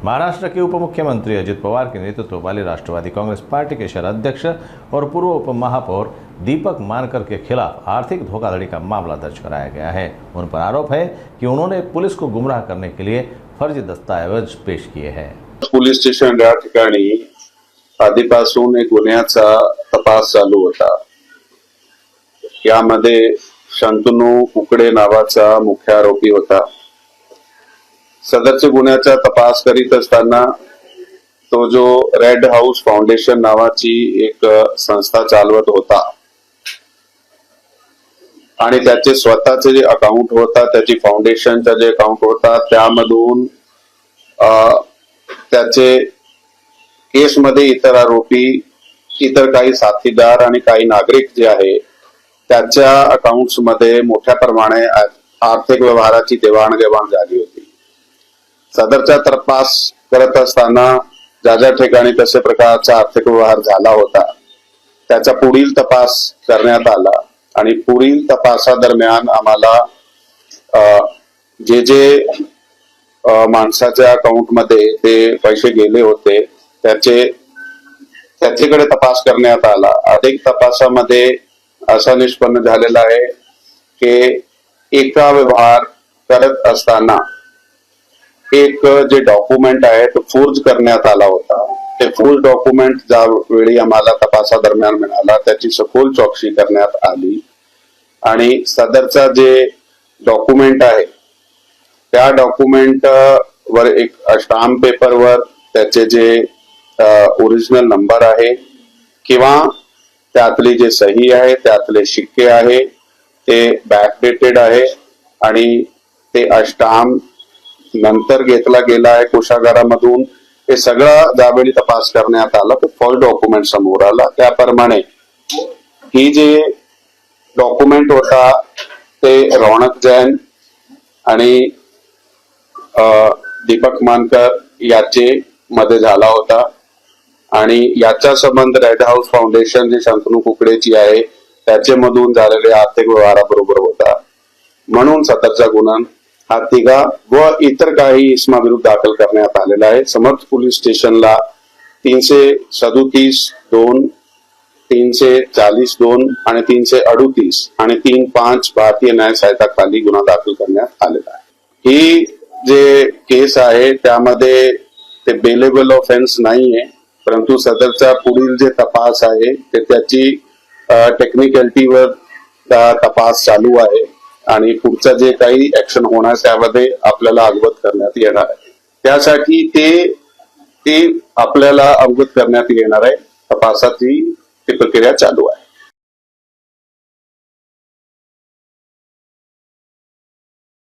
महाराष्ट्र के उप मुख्यमंत्री अजित पवार के नेतृत्व वाली राष्ट्रवादी कांग्रेस पार्टी के शहर अध्यक्ष और पूर्व उप महापौर दीपक मानकर के खिलाफ आर्थिक धोखाधड़ी का मामला दर्ज कराया गया है। उन पर आरोप है कि उन्होंने पुलिस को गुमराह करने के लिए फर्जी दस्तावेज पेश किए हैं। पोलीस स्टेशन या ठिकाणी आधीपासून एक गुन्ह्याचा तपास चालू होता। यामध्ये शंतनू कुकडे नावाचा मुख्य आरोपी होता। सदरच्या गुन्ह्याचा तपास करीत असताना तो जो रेड हाऊस फाउंडेशन नावाची एक संस्था चालवत होता आणि त्याचे स्वतःचे जे अकाउंट होता, त्याची फाउंडेशनचा जे अकाउंट होता, त्यामधून त्याचे केसमध्ये इतर आरोपी, इतर काही साथीदार आणि काही नागरिक जे आहे त्याच्या अकाउंट्स मध्ये मोठ्या प्रमाणे आर्थिक व्यवहाराची देवाणघेवाण झाली होती। सदरचा तपास करत असताना ज्या ठिकाणी तसे प्रकारचा आर्थिक व्यवहार झाला होता त्याचा पुढील तपास करण्यात आला आणि पुढील तपासादरम्यान आम्हाला जे माणसाच्या अकाउंट मध्ये ते पैसे गेले होते त्याच्याकडे तपास करण्यात आला। अधिक तपासामध्ये असा निष्पन्न झालेला आहे की एका व्यवहार करत असताना एक जे डॉक्युमेंट आहे तो फोर्ज करण्यात आला होता। ते फोर्ज डॉक्युमेंट ज्यावेळी आम्हाला तपासादरम्यान मिळाला त्याची सखोल चौकशी करण्यात आली आणि सदरचा जे डॉक्युमेंट आहे त्या डॉक्युमेंट वर एक स्टॅम्प पेपरवर त्याचे जे ओरिजिनल नंबर आहे किंवा त्यातली जे सही आहे, त्यातले शिक्के आहे ते बॅकडेटेड आहे आणि ते स्टॅम्प नंतर घेतला गेला आहे कोषागारामधून। हे सगळं ज्यावेळी तपास करण्यात आला तो फॉल्स डॉक्युमेंट समोर आला। त्याप्रमाणे ही जे डॉक्युमेंट होता ते रौनक जैन आणि दीपक मानकर याचे मध्ये झाला होता आणि याचा संबंध रेड हाऊस फाउंडेशन जी शंतनू कुकडेची आहे त्याच्यामधून झालेले आर्थिक व्यवहाराबरोबर होता। म्हणून सदरचा गुन्हा हा तिघा व इतर काही इसमाविरुद्ध दाखल करण्यात आलेला आहे। समर्थ पोलीस स्टेशनला 337(2), 340(2) आणि 338 आणि 3(5) भारतीय न्याय संहिता खाली गुन्हा दाखल करण्यात आलेला आहे। ही जे केस आहे त्यामध्ये ते बेलेबल ऑफेन्स नाहीये, परंतु सदरचा पुढील जे तपास आहे ते त्याची टेक्निकॅलिटीवर तपास चालू आहे आणि पुढचा जे काही ऍक्शन होणार त्यामध्ये आपल्याला अवगत करण्यात येणार आहे। त्यासाठी ते आपल्याला अवगत करण्यात येणार आहे। तपासाची ती प्रक्रिया चालू आहे।